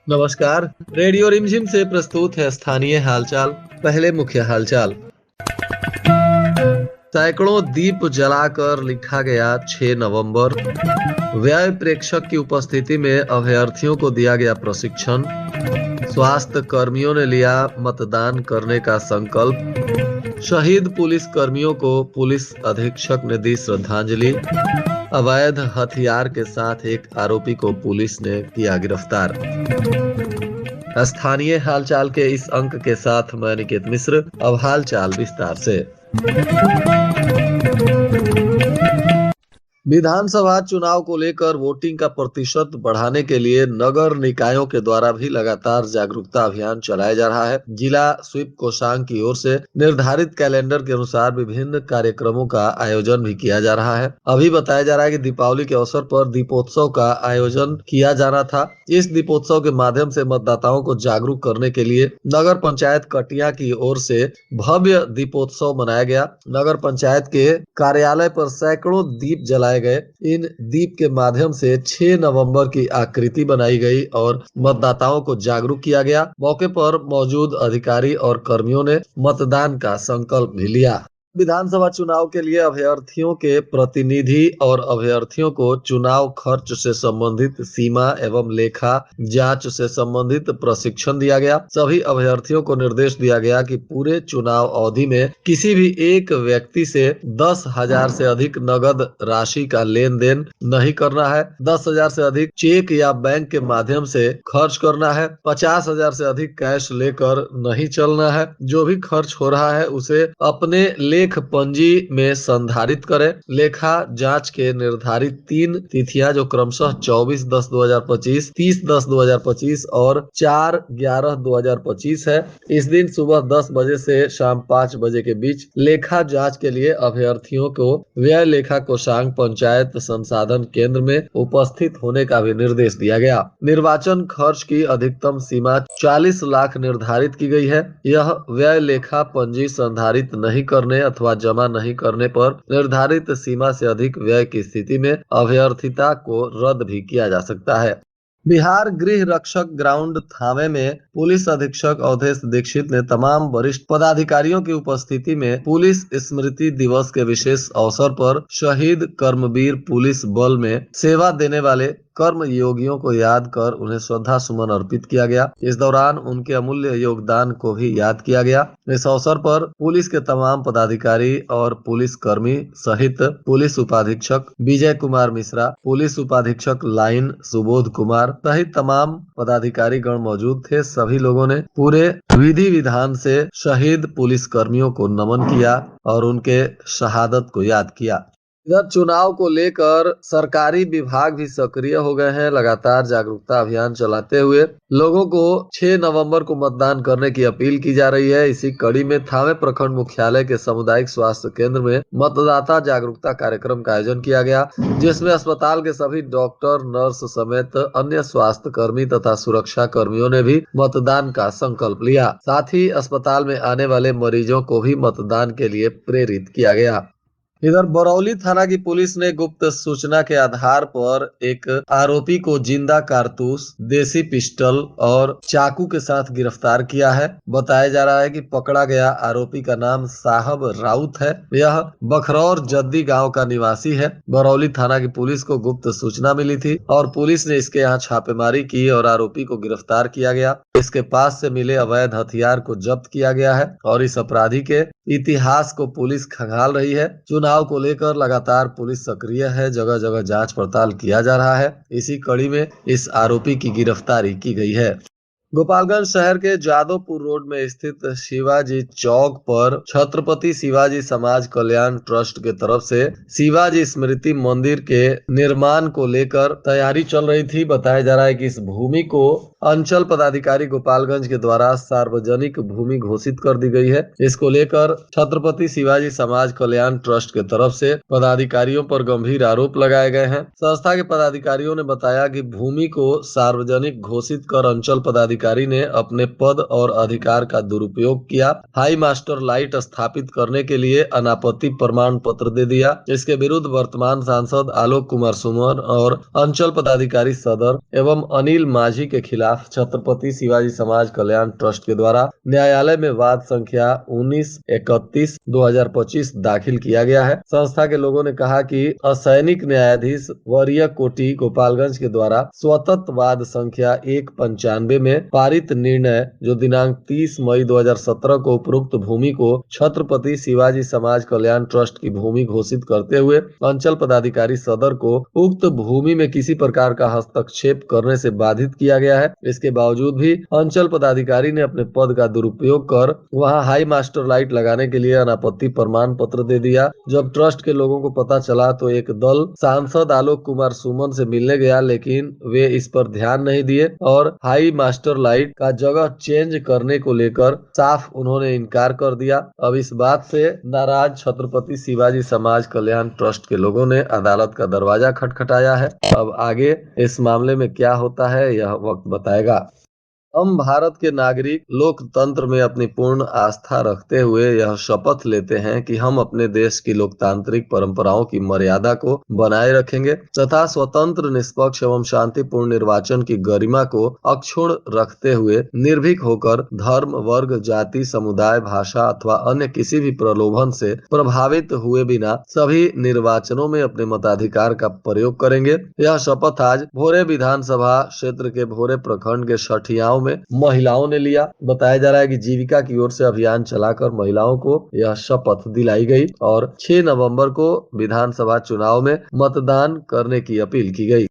नमस्कार। रेडियो रिमझिम से प्रस्तुत है स्थानीय हालचाल। पहले मुख्य हालचाल। सैकड़ों दीप जलाकर लिखा गया 6 नवंबर। व्यय प्रेक्षक की उपस्थिति में अभ्यर्थियों को दिया गया प्रशिक्षण। स्वास्थ्य कर्मियों ने लिया मतदान करने का संकल्प। शहीद पुलिस कर्मियों को पुलिस अधीक्षक ने दी श्रद्धांजलि। अवैध हथियार के साथ एक आरोपी को पुलिस ने किया गिरफ्तार। स्थानीय हालचाल के इस अंक के साथ मैं निकेत मिश्र। अब हालचाल विस्तार से। विधानसभा चुनाव को लेकर वोटिंग का प्रतिशत बढ़ाने के लिए नगर निकायों के द्वारा भी लगातार जागरूकता अभियान चलाया जा रहा है। जिला स्वीप कोषांग की ओर से निर्धारित कैलेंडर के अनुसार विभिन्न कार्यक्रमों का आयोजन भी किया जा रहा है। अभी बताया जा रहा है कि दीपावली के अवसर पर दीपोत्सव का आयोजन किया जाना था। इस दीपोत्सव के माध्यम से मतदाताओं को जागरूक करने के लिए नगर पंचायत कटिया की ओर से भव्य दीपोत्सव मनाया गया। नगर पंचायत के कार्यालय पर सैकड़ों दीप जलाए गए। इन दीप के माध्यम से 6 नवंबर की आकृति बनाई गई और मतदाताओं को जागरूक किया गया। मौके पर मौजूद अधिकारी और कर्मियों ने मतदान का संकल्प भी लिया। विधानसभा चुनाव के लिए अभ्यर्थियों के प्रतिनिधि और अभ्यर्थियों को चुनाव खर्च से संबंधित सीमा एवं लेखा जांच से संबंधित प्रशिक्षण दिया गया। सभी अभ्यर्थियों को निर्देश दिया गया कि पूरे चुनाव अवधि में किसी भी एक व्यक्ति से 10,000 से अधिक नगद राशि का लेन देन नहीं करना है। 10,000 से अधिक चेक या बैंक के माध्यम से खर्च करना है। 50,000 से अधिक कैश लेकर नहीं चलना है। जो भी खर्च हो रहा है उसे अपने लेख पंजी में संधारित करें। लेखा जांच के निर्धारित 3 तिथियां जो क्रमशः 24/10/2025, 30/10/2025 और 4/11/2025 है। इस दिन सुबह 10 बजे से शाम 5 बजे के बीच लेखा जांच के लिए अभ्यर्थियों को व्यय लेखा कोषांग पंचायत संसाधन केंद्र में उपस्थित होने का भी निर्देश दिया गया। निर्वाचन खर्च की अधिकतम सीमा 40 लाख निर्धारित की गई है। यह व्यय लेखा पंजी संधारित नहीं करने अथवा जमा नहीं करने पर निर्धारित सीमा से अधिक व्यय की स्थिति में अभ्यर्थिता को रद्द भी किया जा सकता है। बिहार गृह रक्षक ग्राउंड थावे में पुलिस अधीक्षक अवधेश दीक्षित ने तमाम वरिष्ठ पदाधिकारियों की उपस्थिति में पुलिस स्मृति दिवस के विशेष अवसर पर शहीद कर्मवीर पुलिस बल में सेवा देने वाले कर्म योगियों को याद कर उन्हें श्रद्धा सुमन अर्पित किया गया। इस दौरान उनके अमूल्य योगदान को भी याद किया गया। इस अवसर पर पुलिस के तमाम पदाधिकारी और पुलिस कर्मी सहित पुलिस उपाधीक्षक विजय कुमार मिश्रा, पुलिस उपाधीक्षक लाइन सुबोध कुमार सहित तमाम पदाधिकारी गण मौजूद थे। सभी लोगों ने पूरे विधि विधान से शहीद पुलिस कर्मियों को नमन किया और उनके शहादत को याद किया। इधर चुनाव को लेकर सरकारी विभाग भी सक्रिय हो गए हैं। लगातार जागरूकता अभियान चलाते हुए लोगों को 6 नवंबर को मतदान करने की अपील की जा रही है। इसी कड़ी में थावे प्रखंड मुख्यालय के सामुदायिक स्वास्थ्य केंद्र में मतदाता जागरूकता कार्यक्रम का आयोजन किया गया, जिसमें अस्पताल के सभी डॉक्टर, नर्स समेत अन्य स्वास्थ्य कर्मी तथा सुरक्षा कर्मियों ने भी मतदान का संकल्प लिया। साथ ही अस्पताल में आने वाले मरीजों को भी मतदान के लिए प्रेरित किया गया। इधर बरौली थाना की पुलिस ने गुप्त सूचना के आधार पर एक आरोपी को जिंदा कारतूस, देसी पिस्टल और चाकू के साथ गिरफ्तार किया है। बताया जा रहा है कि पकड़ा गया आरोपी का नाम साहब राउत है। यह बखरौर जद्दी गांव का निवासी है। बरौली थाना की पुलिस को गुप्त सूचना मिली थी और पुलिस ने इसके यहाँ छापेमारी की और आरोपी को गिरफ्तार किया गया। इसके पास से मिले अवैध हथियार को जब्त किया गया है और इस अपराधी के इतिहास को पुलिस खंगाल रही है। चुनाव को लेकर लगातार पुलिस सक्रिय है। जगह जगह जांच पड़ताल किया जा रहा है। इसी कड़ी में इस आरोपी की गिरफ्तारी की गई है। गोपालगंज शहर के जादवपुर रोड में स्थित शिवाजी चौक पर छत्रपति शिवाजी समाज कल्याण ट्रस्ट के तरफ से शिवाजी स्मृति मंदिर के निर्माण को लेकर तैयारी चल रही थी। बताया जा रहा है कि इस भूमि को अंचल पदाधिकारी गोपालगंज के द्वारा सार्वजनिक भूमि घोषित कर दी गई है। इसको लेकर छत्रपति शिवाजी समाज कल्याण ट्रस्ट के तरफ से पदाधिकारियों पर गंभीर आरोप लगाए गए हैं। संस्था के पदाधिकारियों ने बताया कि भूमि को सार्वजनिक घोषित कर अंचल पदाधिकारी पदाधिकारी ने अपने पद और अधिकार का दुरुपयोग किया। हाई मास्टर लाइट स्थापित करने के लिए अनापत्ति प्रमाण पत्र दे दिया। इसके विरुद्ध वर्तमान सांसद आलोक कुमार सुमन और अंचल पदाधिकारी सदर एवं अनिल माझी के खिलाफ छत्रपति शिवाजी समाज कल्याण ट्रस्ट के द्वारा न्यायालय में वाद संख्या 1931/2025 दाखिल किया गया है। संस्था के लोगों ने कहा कि असैनिक न्यायाधीश वरीय कोटी गोपालगंज के द्वारा स्वतंत्र वाद संख्या 195 में पारित निर्णय जो दिनांक 30 मई 2017 को उपरोक्त भूमि को छत्रपति शिवाजी समाज कल्याण ट्रस्ट की भूमि घोषित करते हुए अंचल पदाधिकारी सदर को उक्त भूमि में किसी प्रकार का हस्तक्षेप करने से बाधित किया गया है। इसके बावजूद भी अंचल पदाधिकारी ने अपने पद का दुरुपयोग कर वहां हाई मास्टर लाइट लगाने के लिए अनापत्ति प्रमाण पत्र दे दिया। जब ट्रस्ट के लोगों को पता चला तो एक दल सांसद आलोक कुमार सुमन से मिलने गया, लेकिन वे इस पर ध्यान नहीं दिए और हाई मास्टर लाइट का जगह चेंज करने को लेकर साफ उन्होंने इनकार कर दिया। अब इस बात से नाराज छत्रपति शिवाजी समाज कल्याण ट्रस्ट के लोगों ने अदालत का दरवाजा खटखटाया है। अब आगे इस मामले में क्या होता है यह वक्त बताएगा। हम भारत के नागरिक लोकतंत्र में अपनी पूर्ण आस्था रखते हुए यह शपथ लेते हैं कि हम अपने देश की लोकतांत्रिक परंपराओं की मर्यादा को बनाए रखेंगे तथा स्वतंत्र, निष्पक्ष एवं शांतिपूर्ण निर्वाचन की गरिमा को अक्षुण्ण रखते हुए निर्भीक होकर धर्म, वर्ग, जाति, समुदाय, भाषा अथवा अन्य किसी भी प्रलोभन से प्रभावित हुए बिना सभी निर्वाचनों में अपने मताधिकार का प्रयोग करेंगे। यह शपथ आज भोरे विधानसभा क्षेत्र के भोरे प्रखंड के छठियाओं में महिलाओं ने लिया। बताया जा रहा है कि जीविका की ओर से अभियान चलाकर महिलाओं को यह शपथ दिलाई गई और 6 नवंबर को विधानसभा चुनाव में मतदान करने की अपील की गई।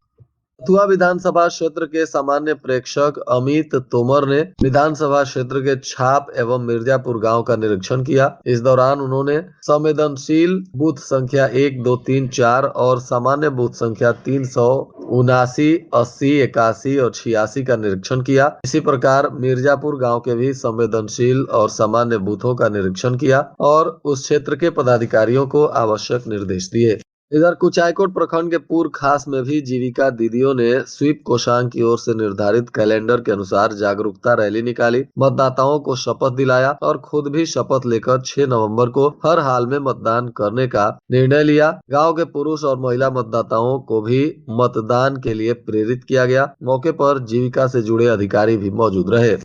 मथुआ विधानसभा क्षेत्र के सामान्य प्रेक्षक अमित तोमर ने विधानसभा क्षेत्र के छाप एवं मिर्जापुर गांव का निरीक्षण किया। इस दौरान उन्होंने संवेदनशील बूथ संख्या 1, 2, 3, 4 और सामान्य बूथ संख्या 379, 80, 81 और 86 का निरीक्षण किया। इसी प्रकार मिर्जापुर गांव के भी संवेदनशील और सामान्य बूथों का निरीक्षण किया और उस क्षेत्र के पदाधिकारियों को आवश्यक निर्देश दिए। इधर कुचायकोट प्रखंड के पूर्व खास में भी जीविका दीदियों ने स्वीप कोषांग की ओर से निर्धारित कैलेंडर के अनुसार जागरूकता रैली निकाली, मतदाताओं को शपथ दिलाया और खुद भी शपथ लेकर 6 नवंबर को हर हाल में मतदान करने का निर्णय लिया। गांव के पुरुष और महिला मतदाताओं को भी मतदान के लिए प्रेरित किया गया। मौके पर जीविका से जुड़े अधिकारी भी मौजूद रहे।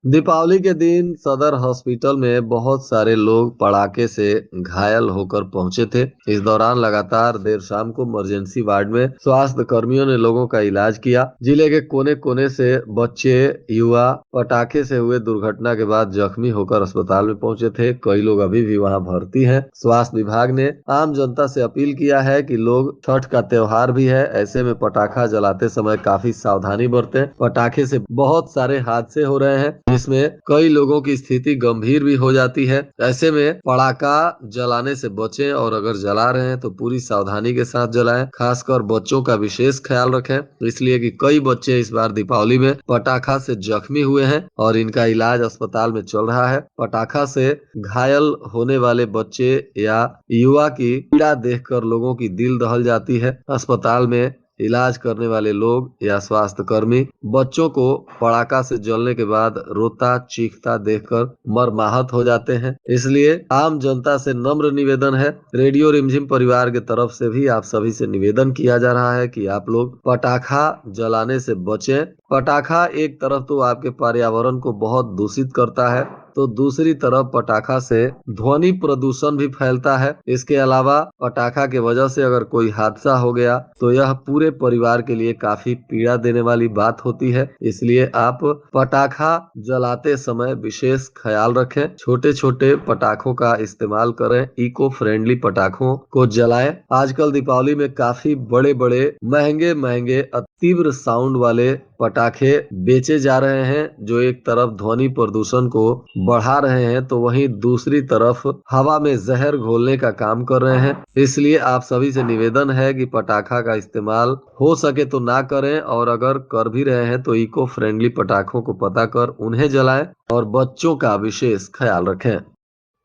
दीपावली के दिन सदर हॉस्पिटल में बहुत सारे लोग पड़ाके से घायल होकर पहुंचे थे। इस दौरान लगातार देर शाम को इमरजेंसी वार्ड में स्वास्थ्य कर्मियों ने लोगों का इलाज किया। जिले के कोने कोने से बच्चे, युवा पटाखे से हुए दुर्घटना के बाद जख्मी होकर अस्पताल में पहुंचे थे। कई लोग अभी भी वहां भर्ती हैं। स्वास्थ्य विभाग ने आम जनता से अपील किया है कि लोग, छठ का त्योहार भी है, ऐसे में पटाखा जलाते समय काफी सावधानी बरतें। पटाखे से बहुत सारे हादसे हो रहे हैं जिसमें कई लोगों की स्थिति गंभीर भी हो जाती है। ऐसे में पटाखा जलाने से बचें और अगर जला रहे हैं तो पूरी सावधानी के साथ जलाएं। खासकर बच्चों का विशेष ख्याल रखें, इसलिए कि कई बच्चे इस बार दीपावली में पटाखा से जख्मी हुए हैं और इनका इलाज अस्पताल में चल रहा है। पटाखा से घायल होने वाले बच्चे या युवा की पीड़ा देखकर लोगों की दिल दहल जाती है। अस्पताल में इलाज करने वाले लोग या स्वास्थ्य कर्मी बच्चों को पटाखा से जलने के बाद रोता चीखता देखकर मर्माहत हो जाते हैं। इसलिए आम जनता से नम्र निवेदन है, रेडियो रिमझिम परिवार के तरफ से भी आप सभी से निवेदन किया जा रहा है कि आप लोग पटाखा जलाने से बचें। पटाखा एक तरफ तो आपके पर्यावरण को बहुत दूषित करता है, तो दूसरी तरफ पटाखा से ध्वनि प्रदूषण भी फैलता है। इसके अलावा पटाखा के वजह से अगर कोई हादसा हो गया तो यह पूरे परिवार के लिए काफी पीड़ा देने वाली बात होती है। इसलिए आप पटाखा जलाते समय विशेष ख्याल रखें। छोटे छोटे पटाखों का इस्तेमाल करें, इको फ्रेंडली पटाखों को जलाएं। आजकल दीपावली में काफी बड़े बड़े महंगे महंगे तीव्र साउंड वाले पटाखे बेचे जा रहे हैं जो एक तरफ ध्वनि प्रदूषण को बढ़ा रहे हैं तो वहीं दूसरी तरफ हवा में जहर घोलने का काम कर रहे हैं। इसलिए आप सभी से निवेदन है कि पटाखा का इस्तेमाल हो सके तो ना करें और अगर कर भी रहे हैं तो इको फ्रेंडली पटाखों को पता कर उन्हें जलाएं और बच्चों का विशेष ख्याल रखें।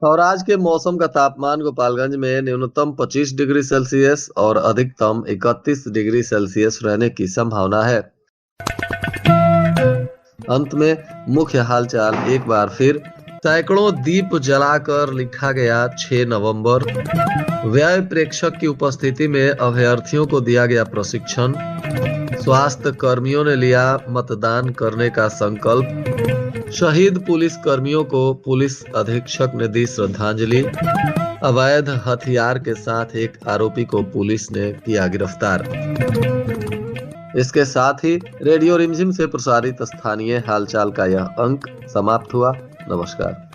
और आज के मौसम का तापमान गोपालगंज में न्यूनतम 25 डिग्री सेल्सियस और अधिकतम 31 डिग्री सेल्सियस रहने की संभावना है। अंत में मुख्य हालचाल एक बार फिर। सैकड़ों दीप जलाकर लिखा गया 6 नवंबर। व्यय प्रेक्षक की उपस्थिति में अभ्यर्थियों को दिया गया प्रशिक्षण। स्वास्थ्य कर्मियों ने लिया मतदान करने का संकल्प। शहीद पुलिस कर्मियों को पुलिस अधीक्षक ने दी श्रद्धांजलि। अवैध हथियार के साथ एक आरोपी को पुलिस ने किया गिरफ्तार। इसके साथ ही रेडियो रिमझिम से प्रसारित स्थानीय हालचाल का यह अंक समाप्त हुआ। नमस्कार।